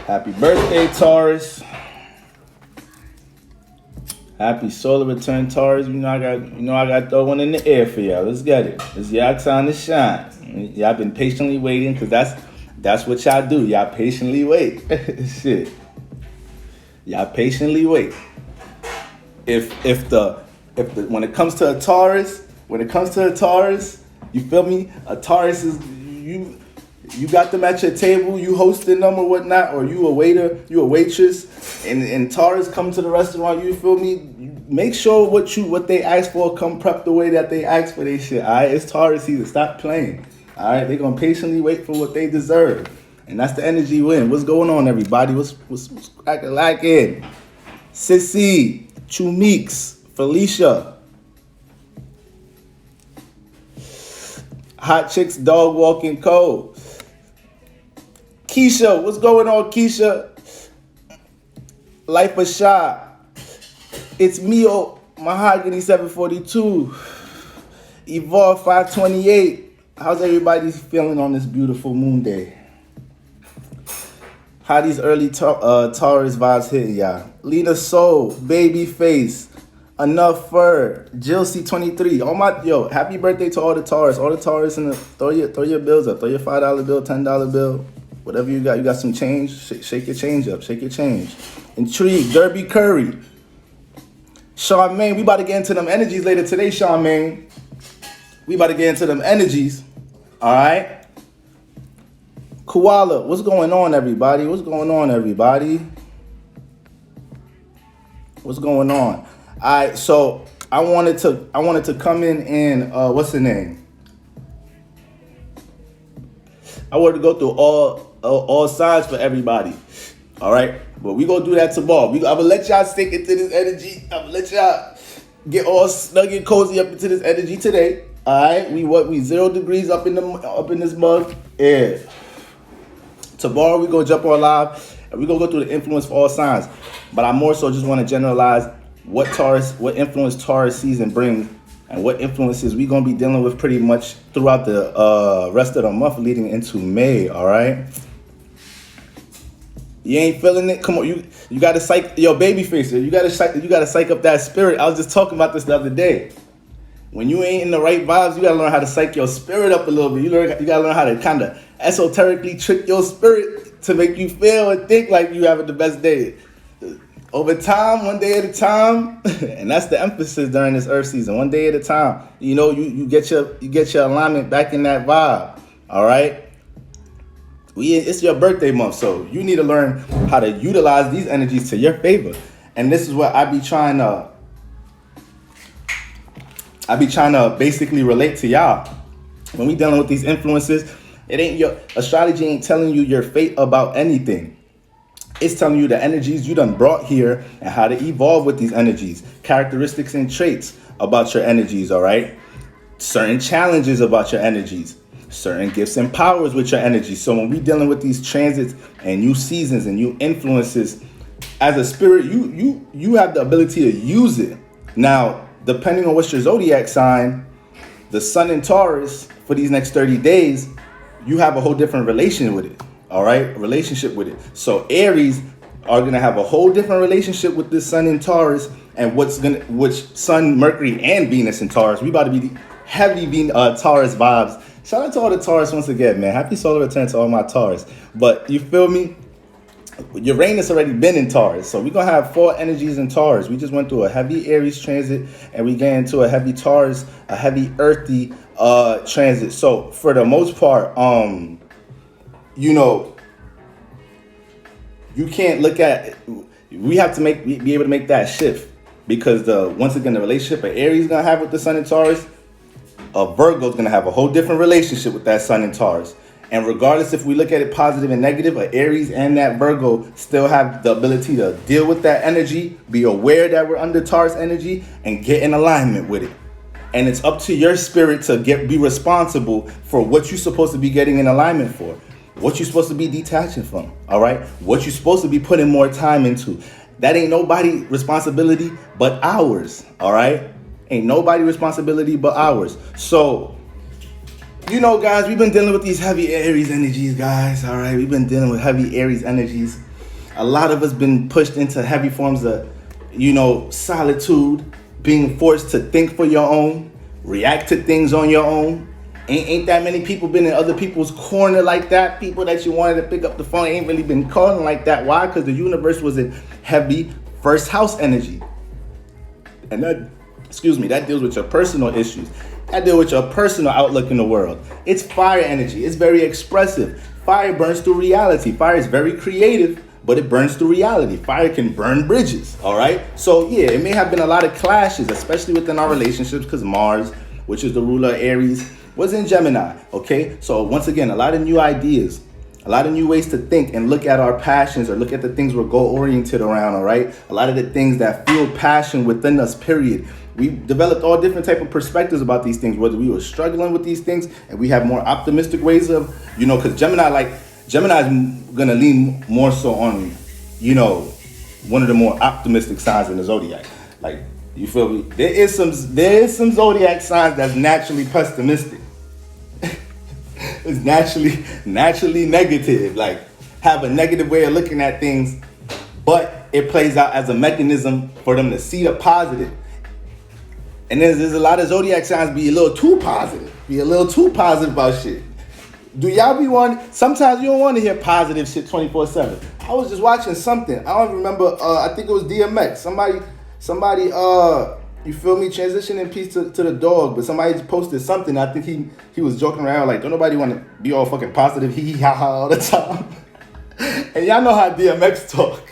Happy birthday, Taurus. Happy solar return, Taurus. I got to throw one in the air for y'all. Let's get it. It's y'all time to shine. Y'all been patiently waiting because that's what y'all do. Y'all patiently wait. Shit. Y'all patiently wait. If when it comes to a Taurus, you feel me? A Taurus is you got them at your table, you hosting them or whatnot, or you a waiter, you a waitress, and Taurus come to the restaurant, you feel me? Make sure what they ask for come prep the way that they ask for their shit. Alright, it's Taurus season. Stop playing. Alright, they gonna patiently wait for what they deserve. And that's the energy win. What's going on, everybody? What's cracking like it? Sissy, Chumix, Felicia. Hot Chicks Dog Walking Cold. Keisha, what's going on, Keisha? Life of Shy. It's Mio Mahogany 742. Evolve 528. How's everybody feeling on this beautiful moon day? How these early Taurus vibes hitting y'all? Lena Soul, Babyface, Enough Fur, Jill C23. Happy birthday to all the Taurus. All the Taurus in the throw your bills up. Throw your $5 bill, $10 bill. Whatever you got some change, shake your change up, shake your change. Intrigue, Derby Curry. Charmaine, we about to get into them energies later today, Charmaine. We about to get into them energies, all right? Koala, what's going on, everybody? What's going on? All right, so I wanted to come in and what's the name? I wanted to go through all sides for everybody. All right, but we gonna do that tomorrow. I'm gonna let y'all sink into this energy. I'm gonna let y'all get all snug and cozy up into this energy today. All right, we 0 degrees up in this mug. Yeah. Tomorrow we gonna jump on live and we gonna go through the influence for all signs. But I more so just want to generalize what influence Taurus season brings and what influences we gonna be dealing with pretty much throughout the rest of the month leading into May. All right. You ain't feeling it? Come on, you gotta psych your baby face. You gotta psych up that spirit. I was just talking about this the other day. When you ain't in the right vibes, you gotta learn how to psych your spirit up a little bit. You gotta learn how to kind of esoterically trick your spirit to make you feel and think like you having the best day. Over time, one day at a time, and that's the emphasis during this Earth season. One day at a time. You get your alignment back in that vibe. All right. It's your birthday month, so you need to learn how to utilize these energies to your favor. And this is what I be trying to basically relate to y'all. When we dealing with these influences, astrology ain't telling you your fate about anything. It's telling you the energies you done brought here and how to evolve with these energies, characteristics and traits about your energies, all right? Certain challenges about your energies, certain gifts and powers with your energies. So when we dealing with these transits and new seasons and new influences, as a spirit, you have the ability to use it. Now, depending on what's your zodiac sign, the sun in Taurus for these next 30 days, you have a whole different relationship with it. So Aries are gonna have a whole different relationship with this sun in Taurus and which sun, Mercury, and Venus in Taurus. We about to be heavy Taurus vibes. Shout out to all the Taurus once again, man. Happy solar return to all my Taurus. But you feel me? Uranus already been in Taurus, so we're gonna have 4 energies in Taurus. We just went through a heavy Aries transit, and we get into a heavy Taurus, a heavy earthy transit. So for the most part, you can't look at. We have to be able to make that shift because once again the relationship that Aries gonna have with the sun in Taurus, a Virgo's gonna have a whole different relationship with that sun in Taurus. And regardless if we look at it positive and negative, Aries and that Virgo still have the ability to deal with that energy, be aware that we're under Taurus energy, and get in alignment with it. And it's up to your spirit to be responsible for what you're supposed to be getting in alignment for, what you're supposed to be detaching from, all right? What you're supposed to be putting more time into. That ain't nobody responsibility but ours, all right? Ain't nobody responsibility but ours. So, guys, we've been dealing with these heavy Aries energies, guys. All right, we've been dealing with heavy Aries energies. A lot of us been pushed into heavy forms of, solitude, being forced to think for your own, react to things on your own. Ain't that many people been in other people's corner like that? People that you wanted to pick up the phone ain't really been calling like that. Why? Because the universe was in heavy first house energy. And that deals with your personal issues. That deals with your personal outlook in the world. It's fire energy. It's very expressive. Fire burns through reality. Fire is very creative, but it burns through reality. Fire can burn bridges, all right? So yeah, it may have been a lot of clashes, especially within our relationships, because Mars, which is the ruler of Aries, was in Gemini, okay? So once again, a lot of new ideas, a lot of new ways to think and look at our passions or look at the things we're goal-oriented around, all right? A lot of the things that fuel passion within us, period. We developed all different type of perspectives about these things, whether we were struggling with these things and we have more optimistic ways of, because Gemini is gonna lean more so on, one of the more optimistic signs in the zodiac. Like, you feel me? There is some zodiac signs that's naturally pessimistic. It's naturally negative, like have a negative way of looking at things, but it plays out as a mechanism for them to see the positive. And there's a lot of zodiac signs be a little too positive about shit. Do y'all be sometimes you don't want to hear positive shit 24/7. I was just watching something. I don't remember, I think it was DMX. Somebody, you feel me, transitioning peace to the dog, but somebody just posted something. I think he was joking around like, don't nobody want to be all fucking positive, hee hee ha ha all the time. And y'all know how DMX talk.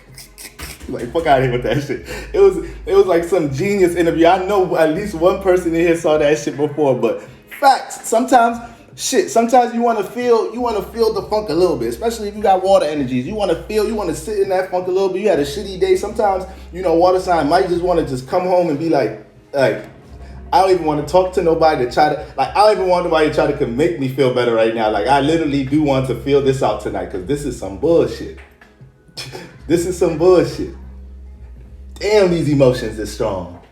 Like, fuck out of here with that shit. It was like some genius interview. I know at least one person in here saw that shit before, but facts. Sometimes you want to feel the funk a little bit, especially if you got water energies. You want to sit in that funk a little bit. You had a shitty day. Sometimes, water sign might just want to just come home and be like, I don't even want to talk to nobody to try to, I don't even want nobody to try to make me feel better right now. Like, I literally do want to feel this out tonight because this is some bullshit. This is some bullshit. Damn, these emotions are strong.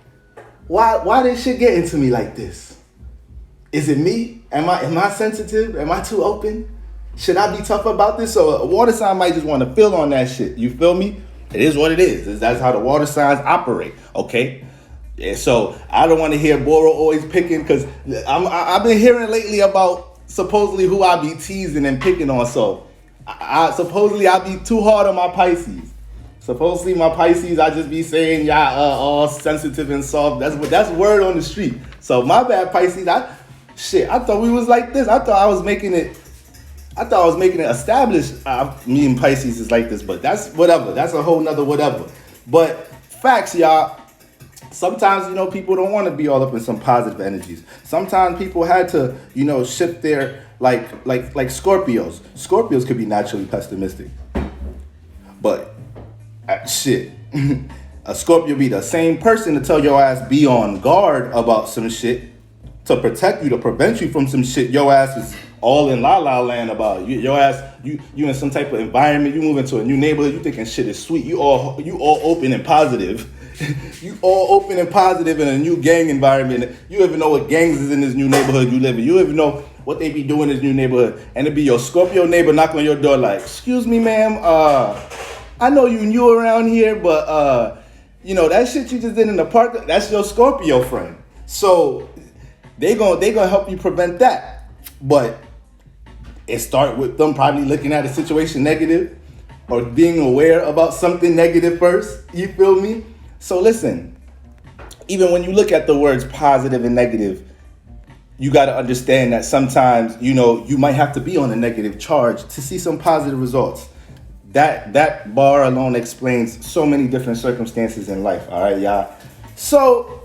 Why did shit get into me like this? Is it me? Am I sensitive? Am I too open? Should I be tough about this? So a water sign might just want to feel on that shit. You feel me? It is what it is. That's how the water signs operate. Okay. Yeah, so I don't want to hear Boro always picking, because I've been hearing lately about supposedly who I be teasing and picking on. So supposedly I be too hard on my Pisces. Supposedly my Pisces, I just be saying y'all all sensitive and soft. That's word on the street. So my bad, Pisces. I thought we was like this. I thought I was making it established. Me and Pisces is like this, but that's whatever. That's a whole nother whatever. But facts, y'all. Sometimes, people don't want to be all up in some positive energies. Sometimes people had to, shift their, like Scorpios. Scorpios could be naturally pessimistic. But, a Scorpio be the same person to tell your ass be on guard about some shit, to protect you, to prevent you from some shit your ass is all in la la land about. Your ass, you in some type of environment, you move into a new neighborhood, you thinking shit is sweet, you all open and positive. You all open and positive in a new gang environment. You even know what gangs is in this new neighborhood you live in. You even know what they be doing in this new neighborhood. And it be your Scorpio neighbor knocking on your door like, excuse me, ma'am, I know you new around here, but that shit you just did in the park, that's your Scorpio friend. So they gonna help you prevent that. But it start with them probably looking at a situation negative or being aware about something negative first. You feel me? So listen, even when you look at the words positive and negative, you got to understand that sometimes, you might have to be on a negative charge to see some positive results. That bar alone explains so many different circumstances in life. All right, y'all. So,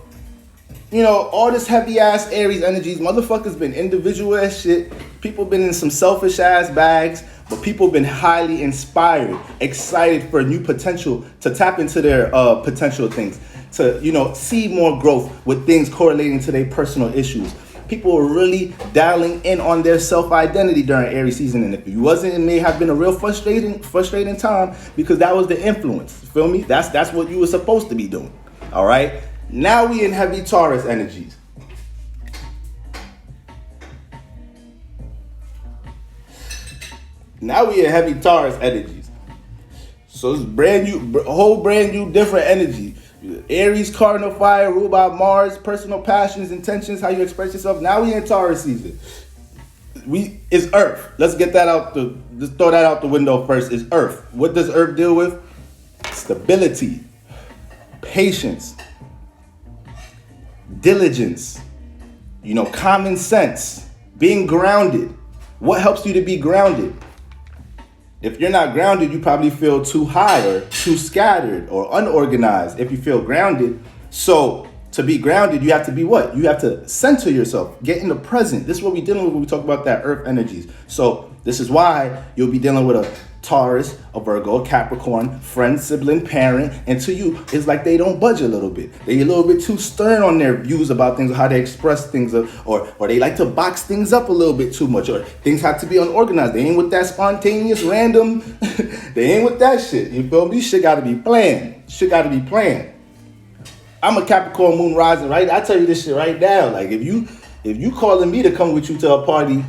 all this heavy ass Aries energies, motherfuckers been individual as shit. People been in some selfish ass bags, but people been highly inspired, excited for new potential, to tap into their potential things, to, see more growth with things correlating to their personal issues. People were really dialing in on their self-identity during Aries season. And if you wasn't, it may have been a real frustrating time, because that was the influence. You feel me? That's what you were supposed to be doing. All right. Now we in heavy Taurus energies. So it's brand new, a whole brand new different energy. Aries, cardinal fire, ruled by Mars, personal passions, intentions, how you express yourself. Now we in Taurus season. It's Earth. Let's get that out let's throw that out the window first. It's Earth. What does Earth deal with? Stability, patience, diligence, common sense, being grounded. What helps you to be grounded? If you're not grounded, you probably feel too high or too scattered or unorganized if you feel grounded. So to be grounded, you have to be what? You have to center yourself, get in the present. This is what we're dealing with when we talk about that earth energies. So this is why you'll be dealing with a Taurus, a Virgo, a Capricorn, friend, sibling, parent, and to you, it's like they don't budge a little bit. They're a little bit too stern on their views about things, how they express things, or they like to box things up a little bit too much, or things have to be unorganized. They ain't with that spontaneous, random, they ain't with that shit. You feel me? Shit gotta be planned. Shit gotta be planned. I'm a Capricorn moon rising, right? I tell you this shit right now. Like if you calling me to come with you to a party,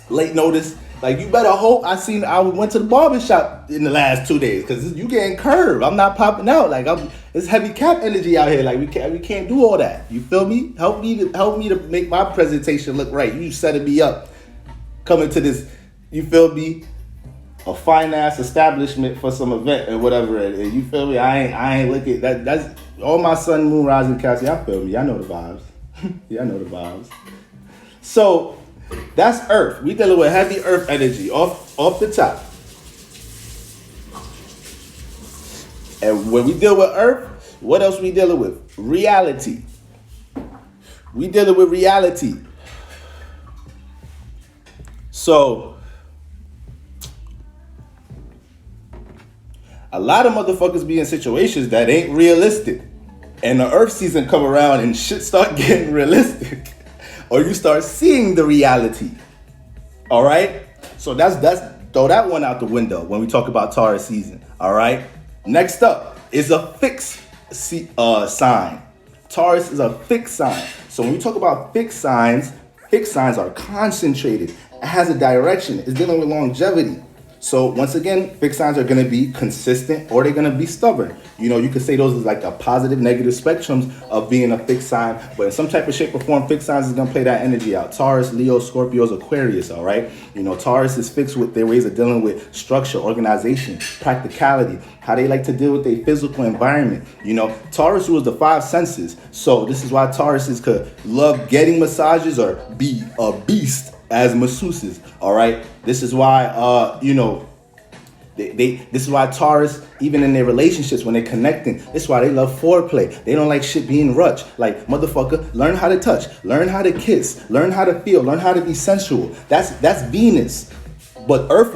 late notice, like you better hope. I went to the barbershop in the last 2 days because you getting curved. I'm not popping out. Like it's heavy cap energy out here. Like we can't do all that. You feel me? Help me to make my presentation look right. You setting me up, coming to this. You feel me? A fine ass establishment for some event or whatever. And you feel me? I ain't looking. That's all my sun, moon, rising, Cassie. I feel me. I know the vibes. Yeah, I know the vibes. So. That's Earth. We dealing with heavy Earth energy off the top. And when we deal with Earth, what else we dealing with? Reality. We dealing with reality. So a lot of motherfuckers be in situations that ain't realistic. And the Earth season come around and shit start getting realistic. Or you start seeing the reality. All right? So that's throw that one out the window when we talk about Taurus season. All right? Next up is a fixed sign. Taurus is a fixed sign. So when we talk about fixed signs are concentrated. It has a direction. It's dealing with longevity. So once again, fixed signs are going to be consistent or they're going to be stubborn. You could say those are like the positive, negative spectrums of being a fixed sign. But in some type of shape or form, fixed signs is going to play that energy out. Taurus, Leo, Scorpios, Aquarius, all right? Taurus is fixed with their ways of dealing with structure, organization, practicality, how they like to deal with their physical environment. Taurus rules the 5 senses. So this is why Tauruses could love getting massages or be a beast as masseuses, all right? This is why, this is why Taurus, even in their relationships, when they're connecting, this is why they love foreplay. They don't like shit being rushed. Like, motherfucker, learn how to touch, learn how to kiss, learn how to feel, learn how to be sensual. That's Venus. But Earth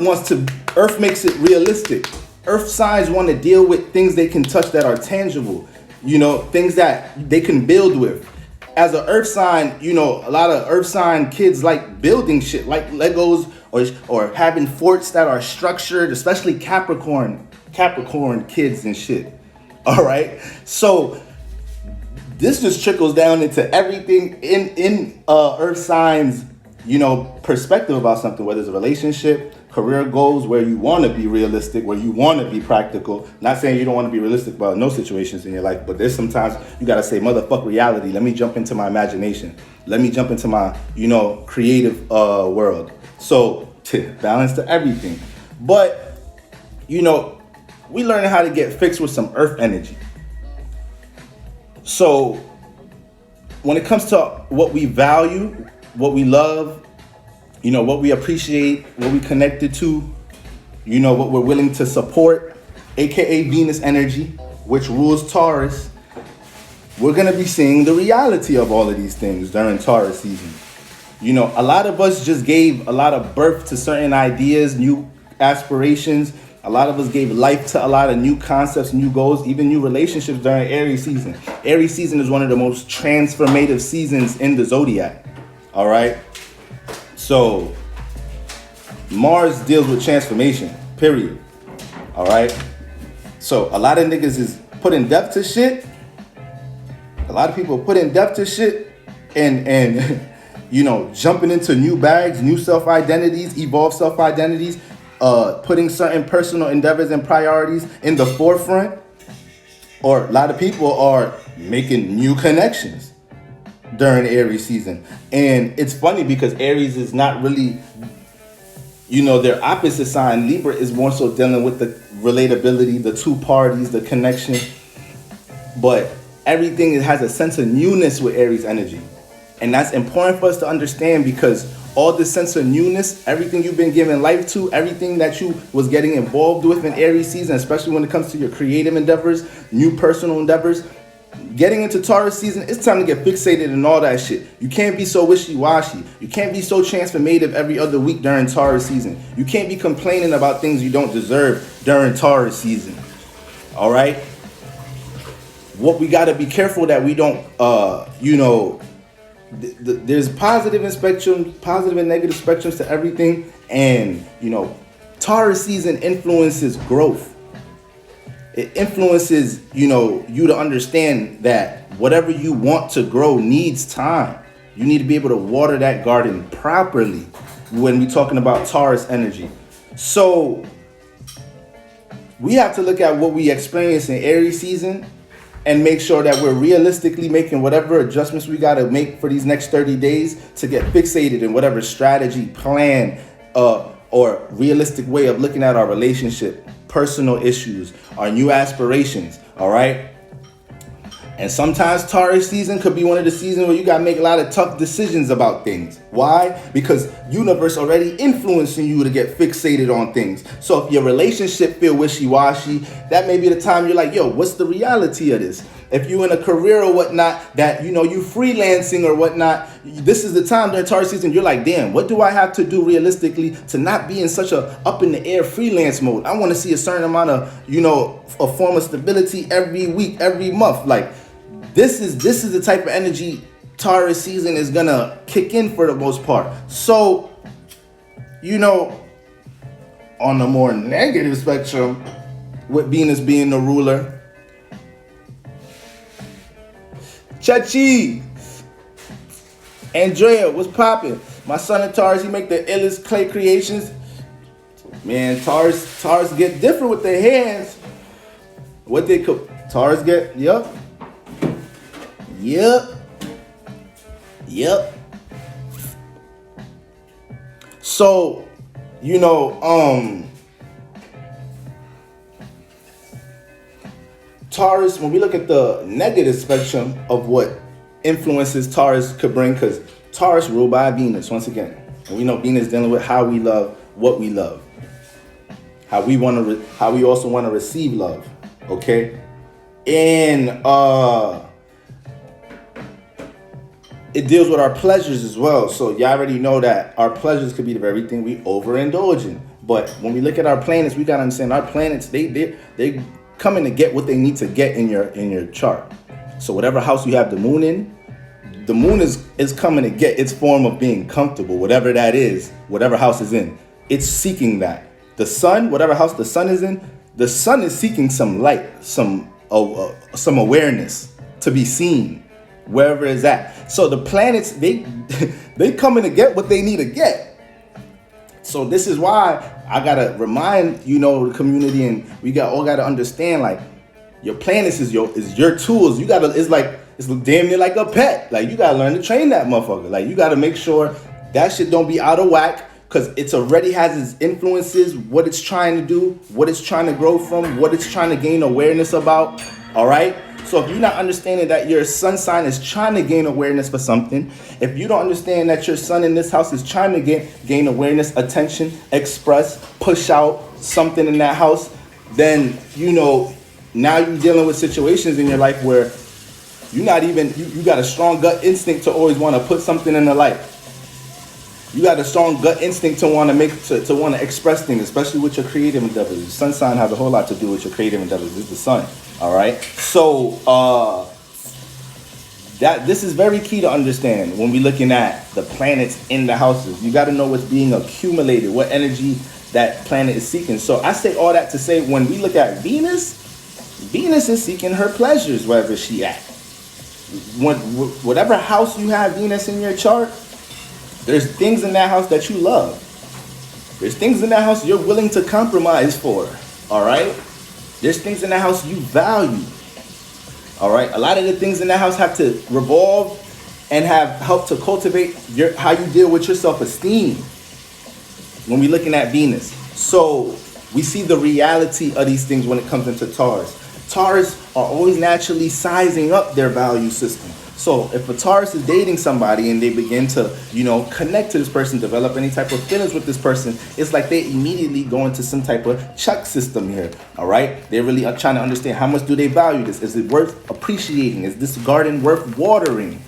makes it realistic. Earth signs want to deal with things they can touch that are tangible, things that they can build with. As an earth sign, a lot of earth sign kids like building shit, like Legos or having forts that are structured, especially Capricorn kids and shit. All right. So this just trickles down into everything in earth signs, perspective about something, whether it's a relationship, career goals, where you want to be realistic, where you want to be practical. Not saying you don't want to be realistic about no situations in your life, but there's sometimes you got to say, motherfuck reality. Let me jump into my imagination. Let me jump into my, creative world. So balance to everything. But, we learning how to get fixed with some earth energy. So when it comes to what we value, what we love, what we appreciate, what we connected to, what we're willing to support, aka Venus energy, which rules Taurus, we're going to be seeing the reality of all of these things during Taurus season. A lot of us just gave a lot of birth to certain ideas, new aspirations. A lot of us gave life to a lot of new concepts, new goals, even new relationships during Aries season. Aries season is one of the most transformative seasons in the zodiac. All right. So Mars deals with transformation, period. All right. So a lot of niggas is putting depth to shit. A lot of people putting depth to shit and jumping into new bags, new self-identities, evolved self-identities. putting certain personal endeavors and priorities in the forefront, or a lot of people are making new connections during Aries season. And it's funny because Aries is not really, their opposite sign. Libra is more so dealing with the relatability, the two parties, the connection. But everything has a sense of newness with Aries energy. And that's important for us to understand, because all this sense of newness, everything you've been giving life to, everything that you was getting involved with in Aries season, especially when it comes to your creative endeavors, new personal endeavors, getting into Taurus season, it's time to get fixated in all that shit. You can't be so wishy-washy. You can't be so transformative every other week during Taurus season. You can't be complaining about things you don't deserve during Taurus season. All right? What we got to be careful that we don't, there's positive and negative spectrums to everything. And, Taurus season influences growth. It influences, you to understand that whatever you want to grow needs time. You need to be able to water that garden properly when we're talking about Taurus energy. So we have to look at what we experience in Aries season and make sure that we're realistically making whatever adjustments we got to make for these next 30 days to get fixated in whatever strategy, plan, or realistic way of looking at our relationship, personal issues, our new aspirations, all right? And sometimes Taurus season could be one of the seasons where you got to make a lot of tough decisions about things. Why? Because universe already influencing you to get fixated on things. So if your relationship feel wishy-washy, that may be the time you're like, yo, what's the reality of this? If you're in a career or whatnot that, you freelancing or whatnot, this is the time during Taurus season, you're like, damn, what do I have to do realistically to not be in such a up in the air freelance mode? I want to see a certain amount of, a form of stability every week, every month. Like, this is the type of energy Taurus season is gonna kick in for the most part. So, on the more negative spectrum, with Venus being the ruler, Chachi, Andrea, what's poppin'? My son in Taurus, he make the illest clay creations. Man, Taurus get different with their hands. What they could, Taurus get, Yep. So, Taurus, when we look at the negative spectrum of what influences Taurus could bring, because Taurus ruled by Venus, once again. And we know Venus dealing with how we love, what we love. How we also want to receive love. Okay? And it deals with our pleasures as well. So y'all already know that our pleasures could be the very thing we overindulge in. But when we look at our planets, we gotta understand our planets, they coming to get what they need to get in your chart. So whatever house you have the moon in, the moon is coming to get its form of being comfortable, whatever that is, whatever house is in. It's seeking that. The sun, whatever house the sun is in, the sun is seeking some light, some awareness to be seen. Wherever it's at. So the planets, they coming to get what they need to get. So this is why I gotta remind the community, and we all gotta understand, like, your planets is your tools. It's damn near like a pet. Like, you gotta learn to train that motherfucker. Like, you gotta make sure that shit don't be out of whack, because it's already has its influences, what it's trying to do, what it's trying to grow from, what it's trying to gain awareness about. All right. So if you're not understanding that your sun sign is trying to gain awareness for something, if you don't understand that your sun in this house is trying to gain awareness, attention, express, push out something in that house, then, now you're dealing with situations in your life where you're not even, you got a strong gut instinct to always want to put something in the light. You got a strong gut instinct to want to express things, especially with your creative endeavors. The sun sign has a whole lot to do with your creative endeavors. It's the sun. All right. So this is very key to understand when we're looking at the planets in the houses. You got to know what's being accumulated, what energy that planet is seeking. So I say all that to say, when we look at Venus is seeking her pleasures wherever she at. Whatever house you have Venus in your chart, there's things in that house that you love. There's things in that house you're willing to compromise for. All right? There's things in that house you value. All right? A lot of the things in that house have to revolve and have helped to cultivate how you deal with your self-esteem when we're looking at Venus. So we see the reality of these things when it comes into Taurus. Taurus are always naturally sizing up their value system. So if a Taurus is dating somebody and they begin to, connect to this person, develop any type of feelings with this person, it's like they immediately go into some type of check system here. All right. They're really trying to understand how much do they value this? Is it worth appreciating? Is this garden worth watering?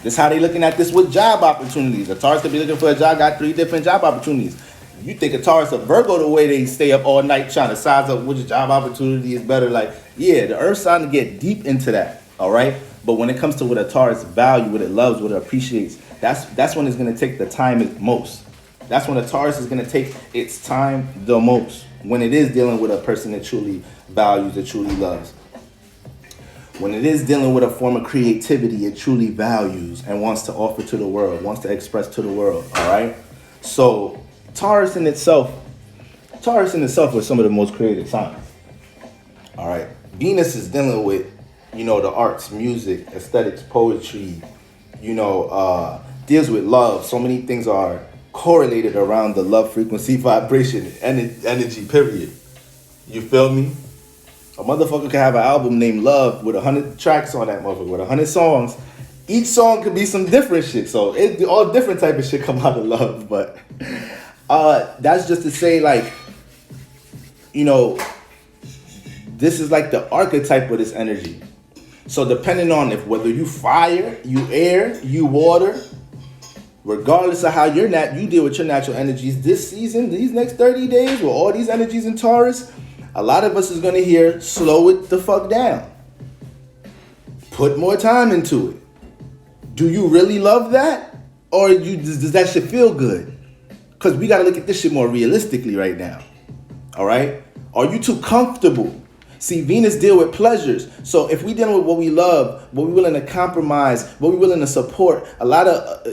This is how they looking at this with job opportunities. A Taurus could be looking for a job, got 3 different job opportunities. You think a Taurus, a Virgo, the way they stay up all night trying to size up which job opportunity is better. Like, yeah, the Earth's starting to get deep into that. All right. But when it comes to what a Taurus value, what it loves, what it appreciates, that's when it's going to take the time most. That's when a Taurus is going to take its time the most. When it is dealing with a person that truly values, that truly loves. When it is dealing with a form of creativity it truly values and wants to offer to the world, wants to express to the world. All right. So Taurus in itself was some of the most creative signs. All right. Venus is dealing with, the arts, music, aesthetics, poetry, deals with love. So many things are correlated around the love frequency, vibration, and energy, period. You feel me? A motherfucker can have an album named Love with 100 tracks on that motherfucker, with 100 songs. Each song could be some different shit. So all different type of shit come out of love. But that's just to say, like, this is like the archetype of this energy. So depending on whether you fire, you air, you water, regardless of how you deal with your natural energies this season, these next 30 days, with all these energies in Taurus, a lot of us is going to hear, slow it the fuck down. Put more time into it. Do you really love that? Or does that shit feel good? Because we got to look at this shit more realistically right now. All right? Are you too comfortable? See, Venus deal with pleasures. So if we dealing with what we love, what we willing to compromise, what we willing to support, a lot of,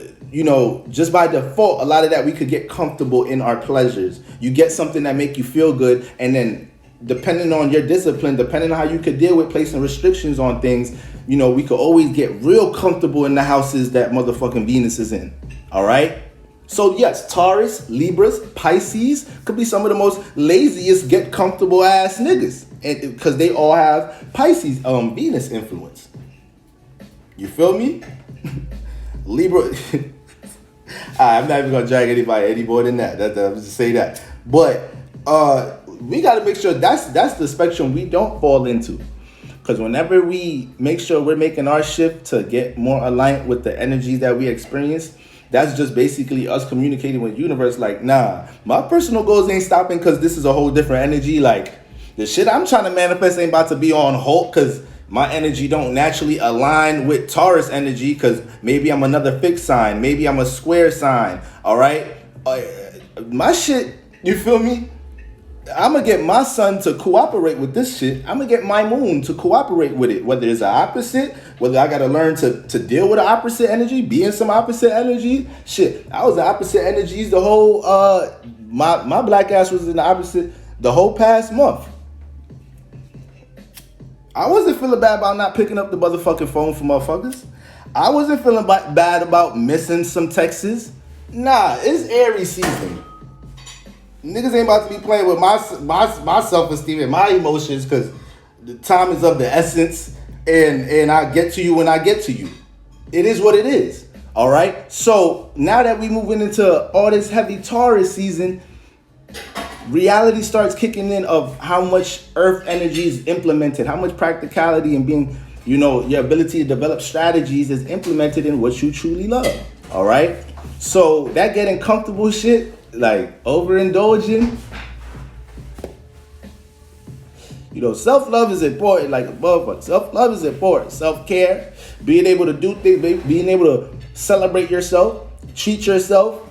just by default, a lot of that we could get comfortable in our pleasures. You get something that make you feel good, and then depending on your discipline, depending on how you could deal with placing restrictions on things, we could always get real comfortable in the houses that motherfucking Venus is in. All right? So yes, Taurus, Libras, Pisces could be some of the most laziest, get comfortable ass niggas. Because they all have Pisces, Venus influence. You feel me? Libra. I'm not even gonna drag anybody any more than that. I'm just say that. But we gotta make sure that's the spectrum we don't fall into. Because whenever we make sure we're making our shift to get more aligned with the energies that we experience, that's just basically us communicating with the universe. Like, nah, my personal goals ain't stopping because this is a whole different energy. Like, the shit I'm trying to manifest ain't about to be on hold because my energy don't naturally align with Taurus energy because maybe I'm another fixed sign. Maybe I'm a square sign. All right? My shit, you feel me? I'm going to get my sun to cooperate with this shit. I'm going to get my moon to cooperate with it. Whether it's an opposite, whether I got to learn to deal with the opposite energy, be in some opposite energy. Shit, I was the opposite energies the whole, my black ass was in the opposite the whole past month. I wasn't feeling bad about not picking up the motherfucking phone for motherfuckers. I wasn't feeling bad about missing some texts. Nah, it's Aries season. Niggas ain't about to be playing with my self-esteem and my emotions because the time is of the essence and I get to you when I get to you. It is what it is. All right? So now that we moving into all this heavy Taurus season, reality starts kicking in of how much earth energy is implemented, how much practicality and being, your ability to develop strategies is implemented in what you truly love. All right. So that getting comfortable shit, like overindulging, self-love is important. Like above, self-love is important. Self-care, being able to do things, being able to celebrate yourself, treat yourself.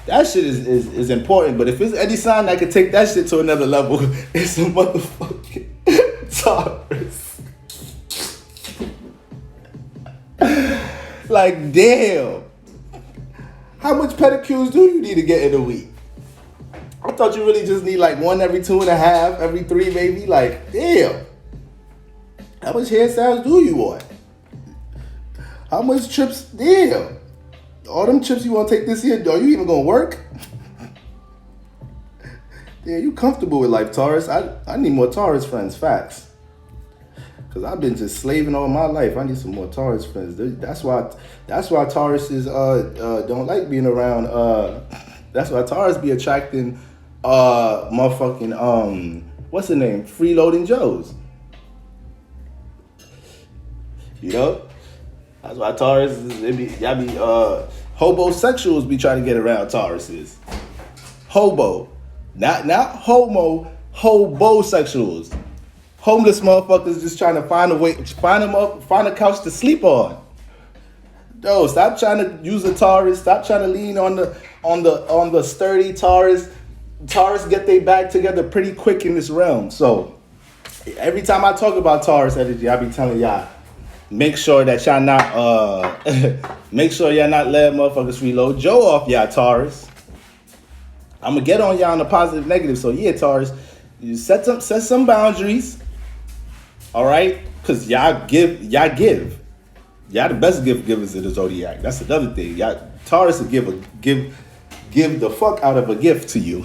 That shit is important, but if it's any sign that could take that shit to another level, it's a motherfucking Taurus. Like, damn. How much pedicures do you need to get in a week? I thought you really just need like one every 2.5, every 3 maybe. Like, damn. How much hairstyles do you want? How much trips? Damn. All them trips you want to take this year, are you even going to work? Yeah, you comfortable with life, Taurus. I need more Taurus friends, facts. Because I've been just slaving all my life. I need some more Taurus friends. That's why Tauruses don't like being around. That's why Taurus be attracting motherfucking, what's the name? Freeloading Joes. You know? That's why Taurus, y'all be, hobosexuals be trying to get around Tauruses. Hobo. Not homo, hobosexuals. Homeless motherfuckers just trying to find a couch to sleep on. Yo, stop trying to use a Taurus. Stop trying to lean on the sturdy Taurus. Taurus get their back together pretty quick in this realm. So every time I talk about Taurus energy, I be telling y'all, make sure that y'all not make sure y'all not letting motherfuckers reload Joe off y'all, Taurus. I'm gonna get on y'all on the positive negative. So yeah, Taurus, you set some boundaries. All right, cause y'all give. Y'all the best gift givers of the zodiac. That's another thing. Y'all Taurus will give the fuck out of a gift to you.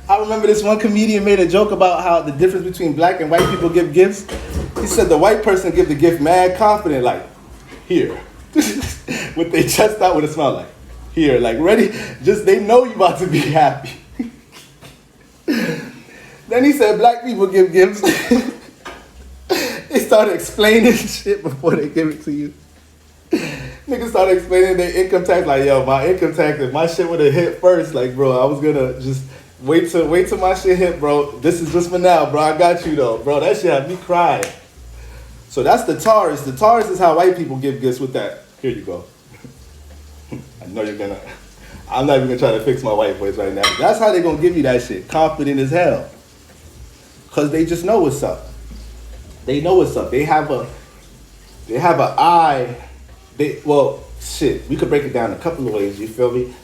I remember this one comedian made a joke about how the difference between black and white people give gifts. He said the white person give the gift mad confident, like, here. With their chest out, with a smile, like, here, like, ready. Just, they know you about to be happy. Then he said black people give gifts. They started explaining shit before they give it to you. Niggas started explaining their income tax, like, yo, my income tax, if my shit would have hit first, like, bro, I was gonna just wait till my shit hit, bro. This is just for now, bro. I got you, though. Bro, that shit had me crying. So that's the Taurus. The Taurus is how white people give gifts with that. Here you go. I know you're gonna... I'm not even gonna try to fix my white voice right now. That's how they gonna give you that shit. Confident as hell. Because they just know what's up. They know what's up. They have an eye. Well, shit. We could break it down a couple of ways. You feel me?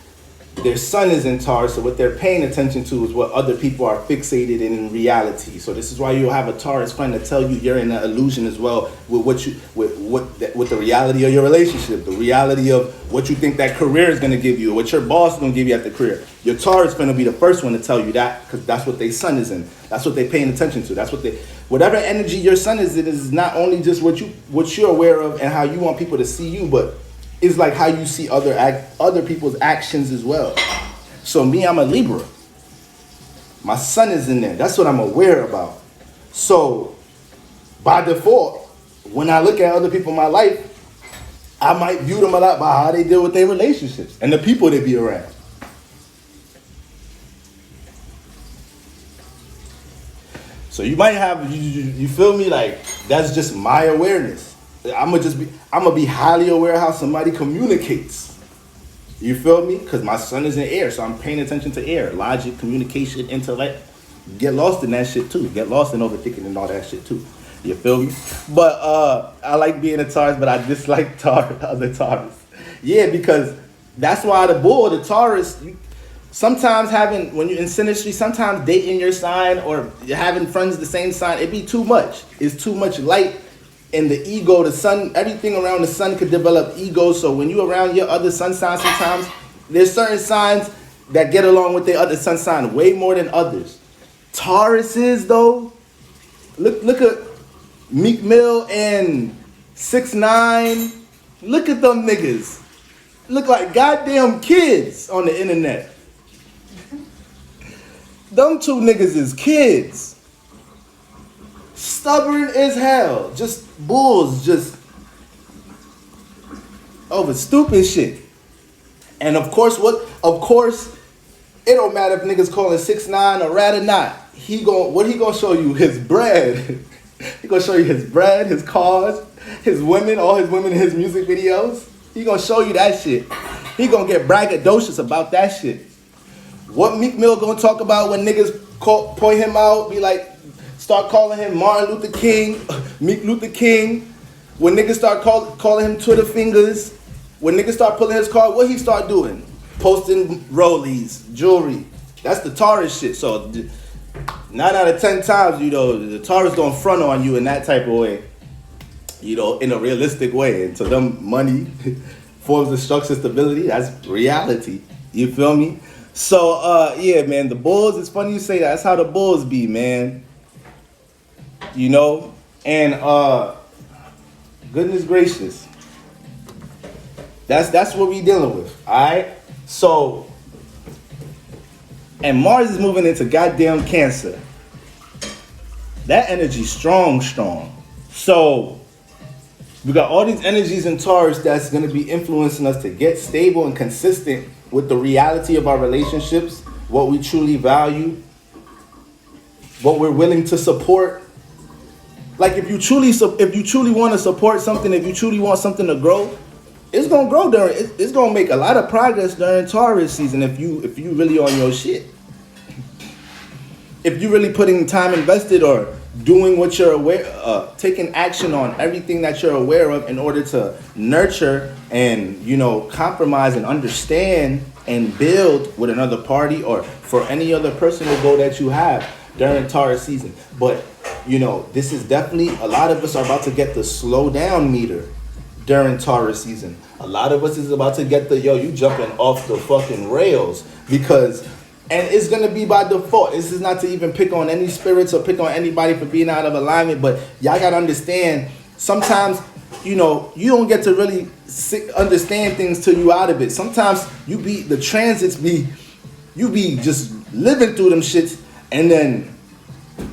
Their sun is in Taurus, so what they're paying attention to is what other people are fixated in reality. So this is why you'll have a Taurus friend to tell you you're in an illusion as well with the reality of your relationship, the reality of what you think that career is going to give you, what your boss is going to give you at the career. Your Taurus is going to be the first one to tell you that because that's what their sun is in. That's what they're paying attention to. That's what whatever energy your sun is in is not only just what you're aware of and how you want people to see you, but it's like how you see other people's actions as well. So me, I'm a Libra. My sun is in there. That's what I'm aware about. So by default, when I look at other people in my life, I might view them a lot by how they deal with their relationships and the people they be around. So you might have, you feel me? Like, that's just my awareness. I'm gonna be highly aware of how somebody communicates. You feel me? Because my sun is in air, so I'm paying attention to air. Logic, communication, intellect. Get lost in that shit too. Get lost in overthinking and all that shit too. You feel me? But I like being a Taurus, but I dislike other Taurus. Yeah, because that's why the Taurus, sometimes when you're in synastry, sometimes dating your sign or having friends the same sign, it be too much. It's too much light. And the ego, the sun, everything around the sun could develop ego. So when you around your other sun sign, sometimes there's certain signs that get along with their other sun sign way more than others. Tauruses, though, look at Meek Mill and 6ix9ine. Look at them niggas. Look like goddamn kids on the internet. Them two niggas is kids. Stubborn as hell. Just bulls, just over stupid shit. And of course, it don't matter if niggas calling 6ix9ine a rat or not. He gonna show you his bread. He gonna show you his bread, his cars, his women, all his women in his music videos. He gonna show you that shit. He gonna get braggadocious about that shit. What Meek Mill gonna talk about when niggas point him out, be like, start calling him Martin Luther King, Meek Luther King. When niggas start calling him Twitter fingers, When niggas start pulling his card, what he start doing? Posting rollies, jewelry. That's the Taurus shit. So 9 out of 10 times, the Taurus gonna front on you in that type of way. In a realistic way. And to them, money forms of structure, stability. That's reality. You feel me? So yeah, man, the Bulls. It's funny you say that. That's how the Bulls be, man. And goodness gracious. That's what we dealing with, alright? So, and Mars is moving into goddamn Cancer. That energy strong. So, we got all these energies in Taurus that's gonna be influencing us to get stable and consistent with the reality of our relationships, what we truly value, what we're willing to support. Like if you truly want to support something, if you truly want something to grow, it's gonna grow it's gonna make a lot of progress during Taurus season if you really on your shit. If you really putting time invested or doing what you're aware, taking action on everything that you're aware of in order to nurture and compromise and understand and build with another party or for any other personal goal that you have during Taurus season. But this is definitely, a lot of us are about to get the slow down meter during Taurus season. A lot of us is about to get the, you jumping off the fucking rails and it's going to be by default. This is not to even pick on any spirits or pick on anybody for being out of alignment, but y'all got to understand, sometimes, you don't get to really understand things till you out of it. Sometimes you be just living through them shits, and then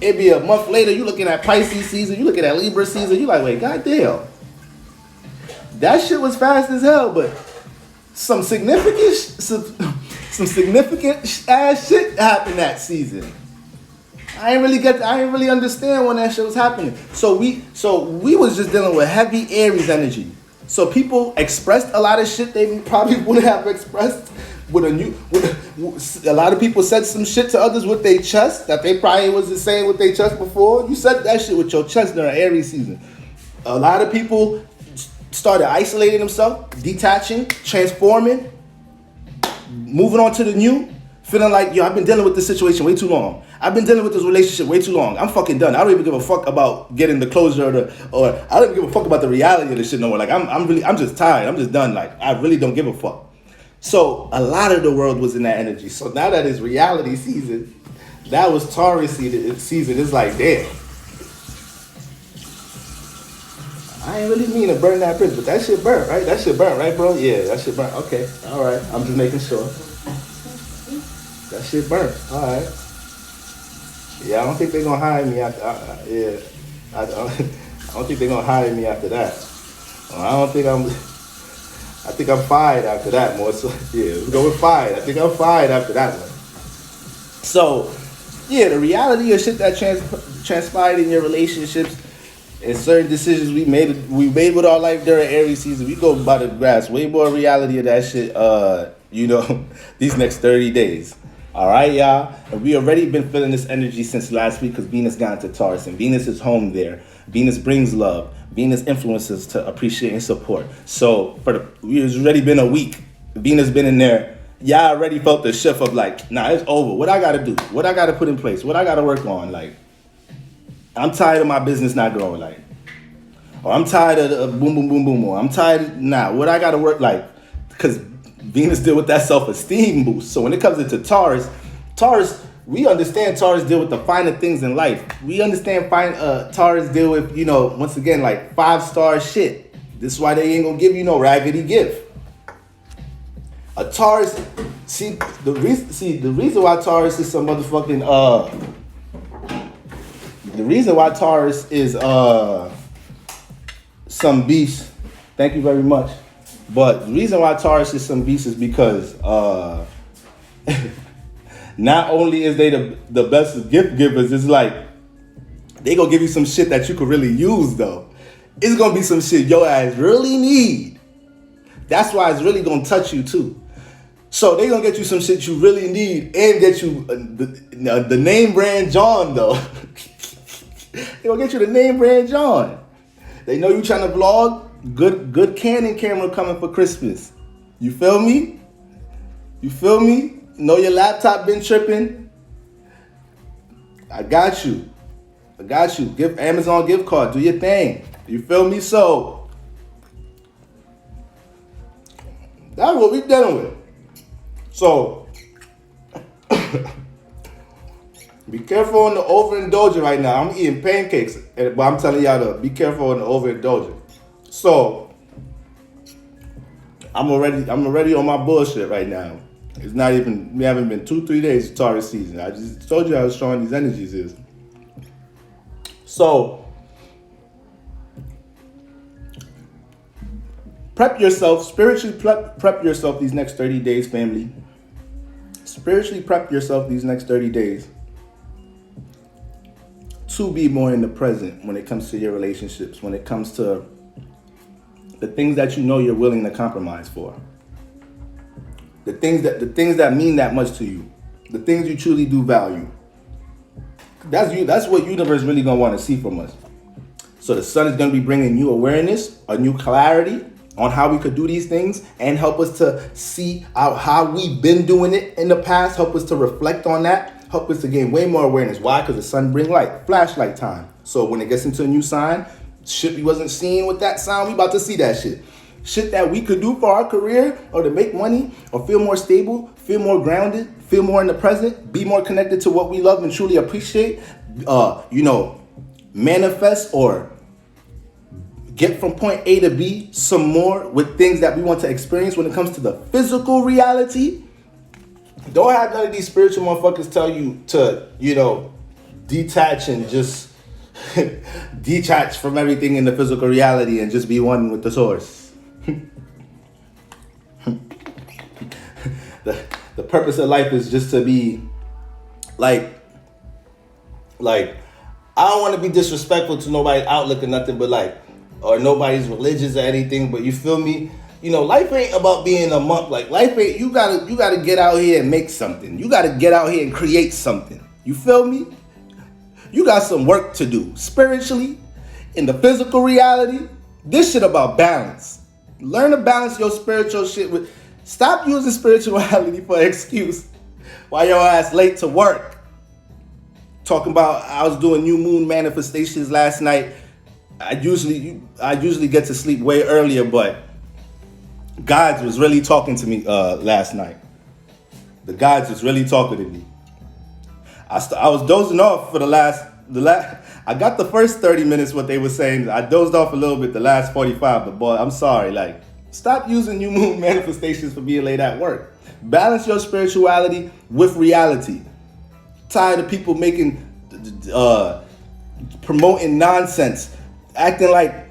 it be a month later, you looking at Pisces season, you looking at Libra season, you like, wait, goddamn. That shit was fast as hell, but some significant ass shit happened that season. I ain't really understand when that shit was happening. So we was just dealing with heavy Aries energy. So people expressed a lot of shit they probably wouldn't have expressed a lot of people said some shit to others with their chest that they probably wasn't saying with their chest before. You said that shit with your chest during Aries season. A lot of people started isolating themselves, detaching, transforming, moving on to the new, feeling like, I've been dealing with this situation way too long. I've been dealing with this relationship way too long. I'm fucking done. I don't even give a fuck about getting the closure or I don't give a fuck about the reality of this shit no more. Like I'm just tired. I'm just done. Like I really don't give a fuck. So a lot of the world was in that energy. So now that it's reality season, that was Taurus season. It's like, damn. I ain't really mean to burn that bridge, but that shit burnt, right? That shit burnt, right, bro? Yeah, that shit burnt. Okay, all right. I'm just making sure. That shit burnt. All right. Yeah, I don't think they're gonna hire me after. I don't think they're gonna hire me after that. I think I'm fired after that, more. So yeah, we're going fired. I think I'm fired after that one. So yeah, the reality of shit that transpired in your relationships and certain decisions we made with our life during Aries season, we go by the grass. Way more reality of that shit. These next 30 days. All right, y'all. And we already been feeling this energy since last week because Venus got into Taurus and Venus is home there. Venus brings love. Venus influences to appreciate and support. So it's already been a week. Venus been in there. Y'all already felt the shift of like, nah, it's over. What I gotta do? What I gotta put in place? What I gotta work on? Like, I'm tired of my business not growing. Like, or I'm tired of boom, boom, boom, boom. Or I'm tired. What I gotta work like, because Venus deal with that self-esteem boost. So when it comes into Taurus, we understand Taurus deal with the finer things in life. We understand Taurus deal with, once again, like 5-star shit. This is why they ain't gonna give you no raggedy gift. A Taurus, the reason why Taurus is some motherfucking, the reason why Taurus is some beast, thank you very much. But the reason why Taurus is some beast is because not only is they the best gift givers, it's like they gonna give you some shit that you could really use though. It's gonna be some shit your ass really need. That's why it's really gonna touch you too. So they gonna get you some shit you really need and get you the name brand John though. They gonna get you the name brand John. They know you trying to vlog. Good Canon camera coming for Christmas. You feel me? You feel me? Know your laptop been tripping? I got you. I got you. Give Amazon gift card. Do your thing. You feel me? So that's what we dealing with. So be careful on the overindulging right now. I'm eating pancakes, but I'm telling y'all to be careful on the overindulging. So I'm already on my bullshit right now. It's not even, we haven't been 2-3 days to Taurus season. I just told you how strong these energies is. So prep yourself, spiritually prep yourself these next 30 days, family. Spiritually prep yourself these next 30 days to be more in the present when it comes to your relationships, when it comes to the things that you know you're willing to compromise for. The things that mean that much to you. The things you truly do value. That's what universe really gonna want to see from us. So the sun is gonna be bringing new awareness, a new clarity on how we could do these things, and help us to see how we've been doing it in the past, help us to reflect on that, help us to gain way more awareness. Why? Because the sun brings light, flashlight time. So when it gets into a new sign, shit we wasn't seeing with that sign, we about to see that shit. Shit that we could do for our career or to make money or feel more stable, feel more grounded, feel more in the present, be more connected to what we love and truly appreciate, manifest or get from point A to B some more with things that we want to experience when it comes to the physical reality. Don't have none of these spiritual motherfuckers tell you to, detach and just detach from everything in the physical reality and just be one with the source. The purpose of life is just to be like I don't want to be disrespectful to nobody's outlook or nothing, but or nobody's religious or anything, but you feel me? Life ain't about being a monk. Life ain't, you gotta get out here and make something. You gotta get out here and create something. You feel me? You got some work to do spiritually, in the physical reality. This shit about balance. Learn to balance your spiritual shit with. Stop using spirituality for an excuse while your ass late to work. Talking about I was doing new moon manifestations last night. I usually get to sleep way earlier, but God was really talking to me last night. The gods was really talking to me. I was dozing off for the last. I got the first 30 minutes what they were saying. I dozed off a little bit the last 45, but boy, I'm sorry. Stop using new moon manifestations for being late at work. Balance your spirituality with reality. Tired of people promoting nonsense, acting like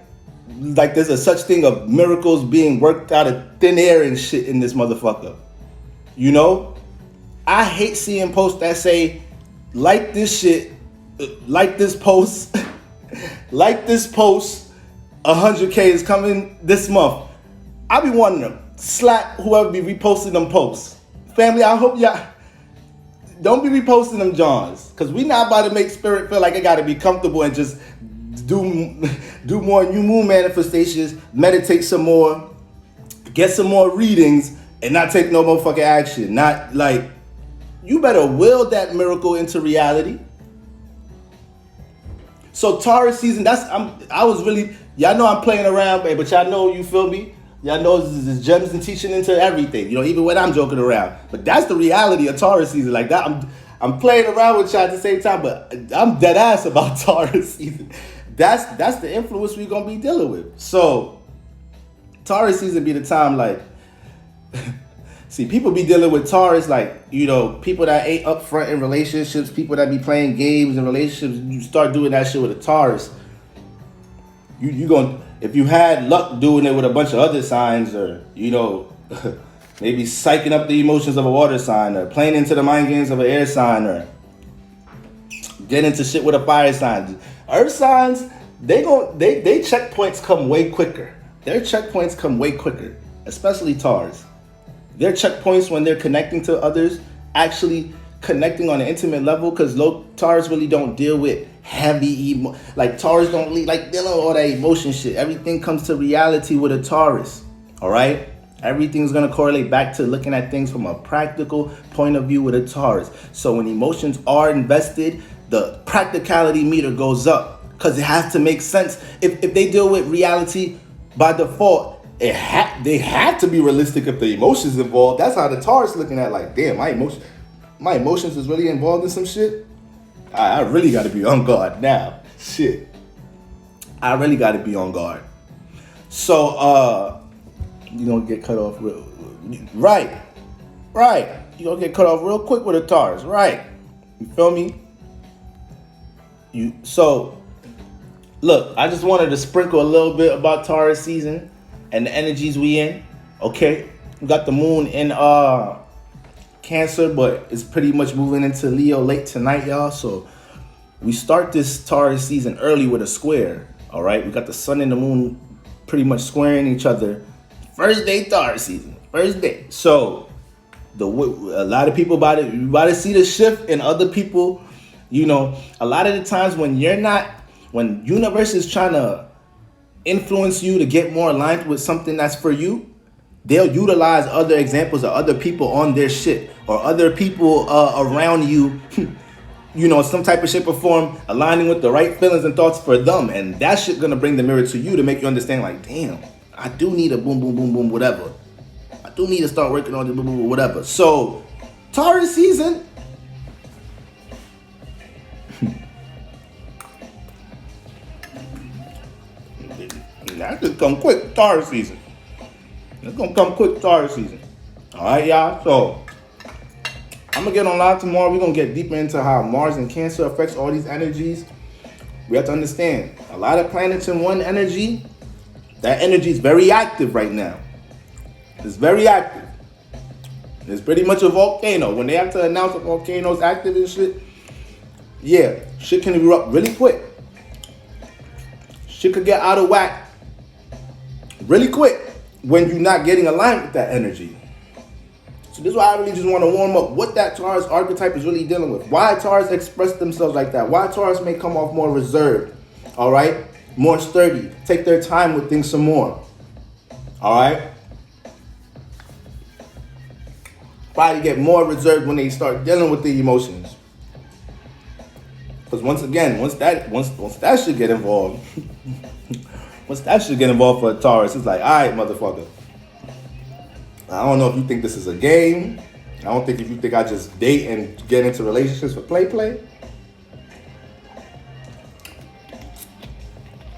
there's a such thing of miracles being worked out of thin air and shit in this motherfucker. I hate seeing posts that say, like this shit, like this post, like this post, 100K is coming this month. I be wanting to slap whoever be reposting them posts. Family, I hope y'all don't be reposting them Johns, because we not about to make spirit feel like it got to be comfortable and just do more new moon manifestations, meditate some more, get some more readings, and not take no motherfucking action. Not you better will that miracle into reality. So Taurus season, y'all know I'm playing around, babe, but y'all know, you feel me? Y'all know this is gems and teaching into everything, even when I'm joking around. But that's the reality of Taurus season. That I'm playing around with y'all at the same time, but I'm dead ass about Taurus season. That's the influence we're gonna be dealing with. So Taurus season be the time see, people be dealing with Taurus people that ain't upfront in relationships, people that be playing games in relationships. You start doing that shit with a Taurus, you gonna, if you had luck doing it with a bunch of other signs, or maybe psyching up the emotions of a water sign, or playing into the mind games of an air sign, or getting into shit with a fire sign. Earth signs, they checkpoints come way quicker. Their checkpoints come way quicker, especially Taurus. Their checkpoints when they're connecting to others actually connecting on an intimate level, because low Taurus really don't deal with heavy like Taurus don't like dealing with all that emotion shit. Everything comes to reality with a Taurus. All right, everything's gonna correlate back to looking at things from a practical point of view with a Taurus. So when emotions are invested, the practicality meter goes up, because it has to make sense. If they deal with reality by default, they have to be realistic if the emotions involved. That's how the Taurus looking at, like, damn, my emotions is really involved in some shit. I really got to be on guard now. Shit, I really got to be on guard. So you gonna get cut off real right. You gonna get cut off real quick with a Taurus, right? You feel me? So look, I just wanted to sprinkle a little bit about Taurus season and the energies we in. Okay, we got the moon in Cancer, but it's pretty much moving into Leo late tonight, y'all. So we start this Taurus season early with a square. All right, we got the sun and the moon pretty much squaring each other. First day Taurus season, first day. So a lot of people about to see the shift, and other people, you know, a lot of the times when universe is trying to influence you to get more aligned with something that's for you, they'll utilize other examples of other people on their shit, or other people around you, you know, some type of shape or form, aligning with the right feelings and thoughts for them. And that shit gonna bring the mirror to you to make you understand, like, damn, I do need a boom, boom, boom, boom, whatever. I do need to start working on the boom, boom, boom, whatever. So, Taurus season, that's gonna come quick, Taurus season. It's gonna come quick, Taurus season. All right, y'all. So I'm gonna get on live tomorrow. We're gonna get deeper into how Mars and Cancer affects all these energies. We have to understand a lot of planets in one energy. That energy is very active right now. It's very active. It's pretty much a volcano. When they have to announce a volcano's active and shit, yeah, shit can erupt really quick. Shit could get out of whack really quick when you're not getting aligned with that energy. So this is why I really just want to warm up what that Taurus archetype is really dealing with. Why Taurus express themselves like that. Why Taurus may come off more reserved. All right? More sturdy. Take their time with things some more. All right? Probably get more reserved when they start dealing with the emotions. Because once again, once that should get involved, once that should get involved for a Taurus, it's like, all right, motherfucker. I don't know if you think this is a game. I don't think if you think I just date and get into relationships for play.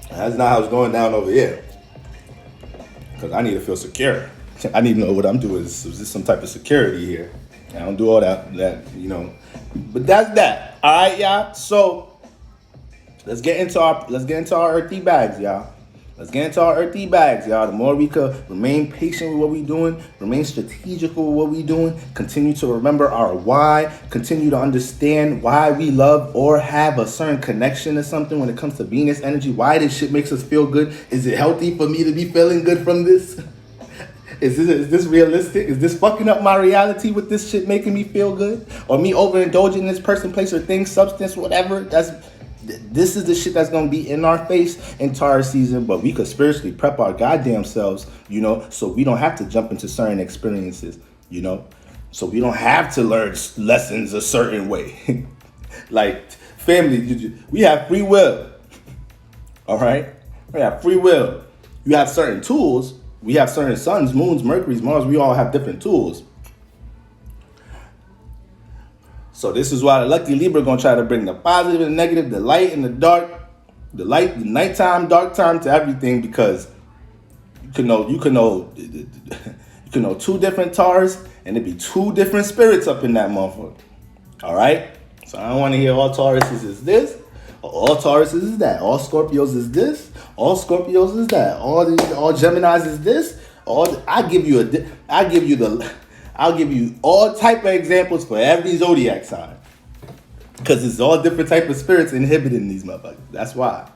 That's not how it's going down over here. Because I need to feel secure. I need to know what I'm doing. Is this some type of security here? I don't do all that, you know. But that's that. All right, y'all. So let's get into our earthy bags, y'all. Let's get into our earthy bags, y'all. The more we could remain patient with what we're doing, remain strategic with what we're doing, continue to remember our why, continue to understand why we love or have a certain connection to something when it comes to Venus energy, why this shit makes us feel good. Is it healthy for me to be feeling good from this? Is this realistic? Is this fucking up my reality with this shit making me feel good? Or me overindulging in this person, place, or thing, substance, whatever? This is the shit that's gonna be in our face in Taurus season, but we could spiritually prep our goddamn selves, you know, so we don't have to jump into certain experiences, you know, so we don't have to learn lessons a certain way. Like, family, we have free will, all right? We have free will. You have certain tools. We have certain suns, moons, Mercuries, Mars. We all have different tools. So this is why the lucky Libra gonna try to bring the positive and the negative, the light and the dark, the nighttime, dark time to everything, because you can know two different Taurus and it'd be two different spirits up in that motherfucker. All right. So I don't want to hear all Tauruses is this, or all Tauruses is that, all Scorpios is this, all Scorpios is that, all Geminis is this. I'll give you all type of examples for every zodiac sign, because it's all different type of spirits inhibiting these motherfuckers. That's why.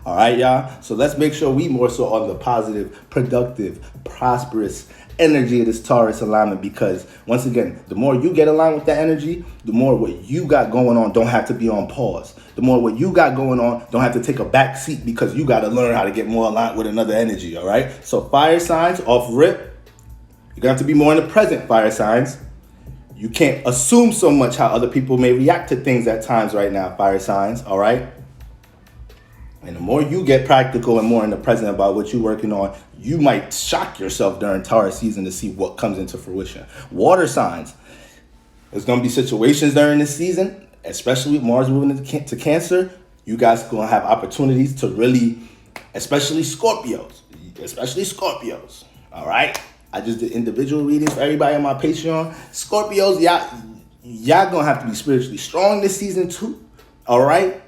All right, y'all. So let's make sure we more so on the positive, productive, prosperous energy of this Taurus alignment, because once again, the more you get aligned with that energy, the more what you got going on don't have to be on pause. The more what you got going on don't have to take a back seat, because you got to learn how to get more aligned with another energy, all right? So fire signs, off rip, you're going to have to be more in the present, fire signs. You can't assume so much how other people may react to things at times right now, fire signs, all right? And the more you get practical and more in the present about what you're working on, you might shock yourself during Taurus season to see what comes into fruition. Water signs. There's going to be situations during this season, especially with Mars moving into Cancer. You guys are going to have opportunities to really, especially Scorpios, all right? I just did individual readings for everybody on my Patreon. Scorpios, y'all going to have to be spiritually strong this season too, all right?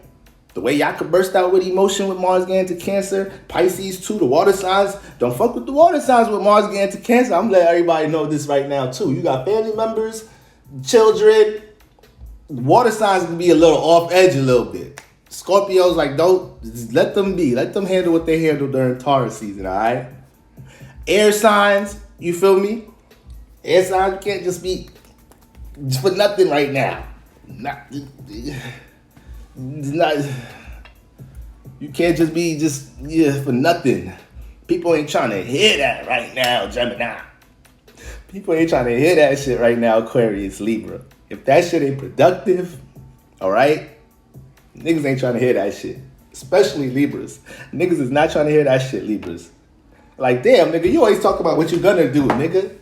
The way y'all could burst out with emotion with Mars getting to Cancer. Pisces too, the water signs. Don't fuck with the water signs with Mars getting to Cancer. I'm letting everybody know this right now too. You got family members, children. Water signs can be a little off edge a little bit. Scorpios, like, don't, just let them be. Let them handle what they handle during Taurus season, all right? Air signs, you feel me? Air signs, you can't just be for nothing right now. You can't just be for nothing. People ain't trying to hear that right now, Gemini. People ain't trying to hear that shit right now, Aquarius, Libra. If that shit ain't productive, all right, niggas ain't trying to hear that shit. Especially Libras. Niggas is not trying to hear that shit, Libras. Like, damn, nigga, you always talk about what you gonna do, nigga.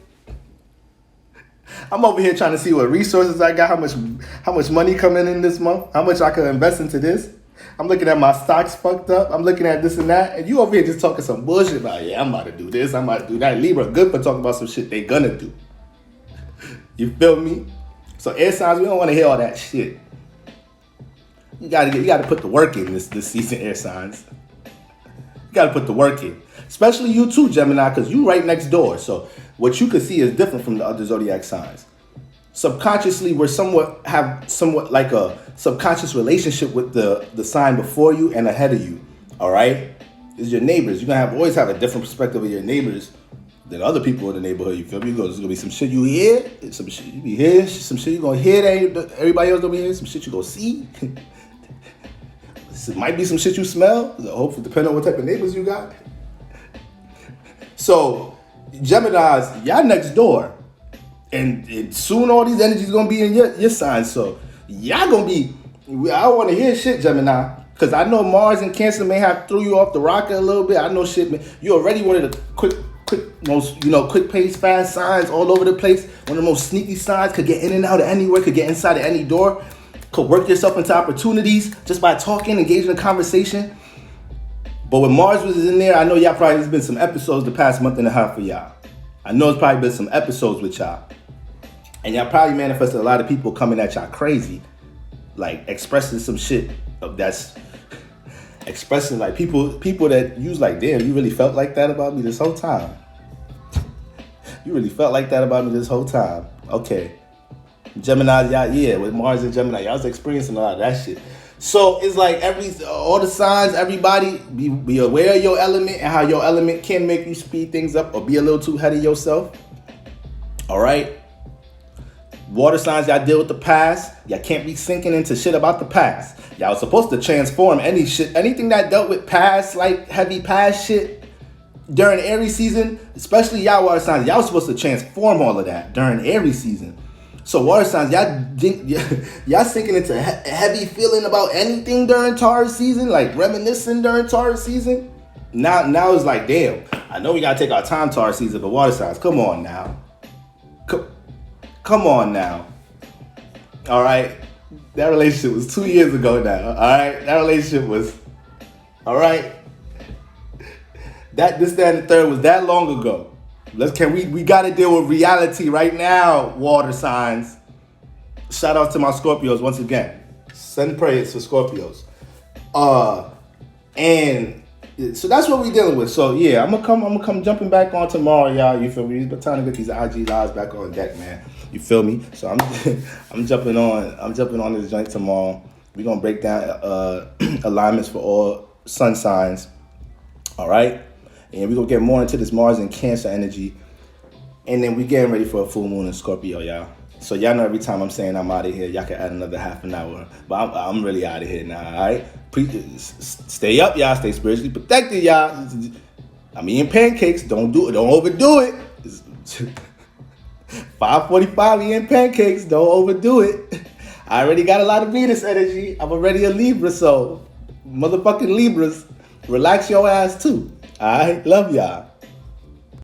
I'm over here trying to see what resources I got, how much money coming in this month, how much I can invest into this. I'm looking at my stocks fucked up. I'm looking at this and that. And you over here just talking some bullshit about, yeah, I'm about to do this, I'm about to do that. Libra good for talking about some shit they gonna do. You feel me? So air signs, we don't want to hear all that shit. You gotta put the work in this season, air signs. You gotta put the work in. Especially you too, Gemini, because you right next door. So what you could see is different from the other zodiac signs. Subconsciously, we're somewhat like a subconscious relationship with the sign before you and ahead of you. All right? It's your neighbors. You're gonna always have a different perspective of your neighbors than other people in the neighborhood. You feel me? There's gonna be some shit you hear, some shit you be hearing, some shit you gonna hear that everybody else don't be hearing, some shit you gonna see. It might be some shit you smell. Hopefully, depending on what type of neighbors you got. So, Geminis, y'all next door. And soon all these energies gonna be in your sign. So, y'all gonna be, I don't wanna hear shit, Gemini. Because I know Mars and Cancer may have threw you off the rocker a little bit. I know shit, man. You already one of the quick pace, fast signs all over the place. One of the most sneaky signs, could get in and out of anywhere, could get inside of any door. Could work yourself into opportunities just by talking, engaging in a conversation. But when Mars was in there, I know y'all probably, there's been some episodes the past month and a half for y'all. I know it's probably been some episodes with y'all. And y'all probably manifested a lot of people coming at y'all crazy. Like expressing some shit that's expressing like people that you was like, damn, you really felt like that about me this whole time. You really felt like that about me this whole time. Okay. Gemini, y'all, yeah, with Mars and Gemini, y'all was experiencing a lot of that shit. So it's like all the signs, everybody, be aware of your element and how your element can make you speed things up or be a little too ahead of yourself. All right. Water signs, y'all deal with the past. Y'all can't be sinking into shit about the past. Y'all supposed to transform anything that dealt with past, like heavy past shit during Aries season, especially y'all water signs. Y'all supposed to transform all of that during Aries season. So water signs, y'all sinking into a heavy feeling about anything during Taurus season, like reminiscing during Taurus season. Now it's like, damn, I know we gotta take our time Taurus season, but water signs, come on now. Come on now. All right. That relationship was 2 years ago now. All right. That relationship was, all right. This, that, and the third was that long ago. We got to deal with reality right now, water signs. Shout out to my Scorpios once again. Send prayers for Scorpios. And so that's what we dealing with. So yeah, I'm gonna come jumping back on tomorrow, y'all. You feel me? It's time to get these IG lives back on deck, man. You feel me? So I'm jumping on this joint tomorrow. We're gonna break down alignments for all sun signs. All right. And we're going to get more into this Mars and Cancer energy. And then we getting ready for a full moon in Scorpio, y'all. So y'all know every time I'm saying I'm out of here, y'all can add another half an hour. But I'm really out of here now, all right? Stay up, y'all. Stay spiritually protected, y'all. I'm eating pancakes. Don't overdo it. 5:45 eating pancakes. Don't overdo it. I already got a lot of Venus energy. I'm already a Libra, so motherfucking Libras, relax your ass too. All right? Love y'all.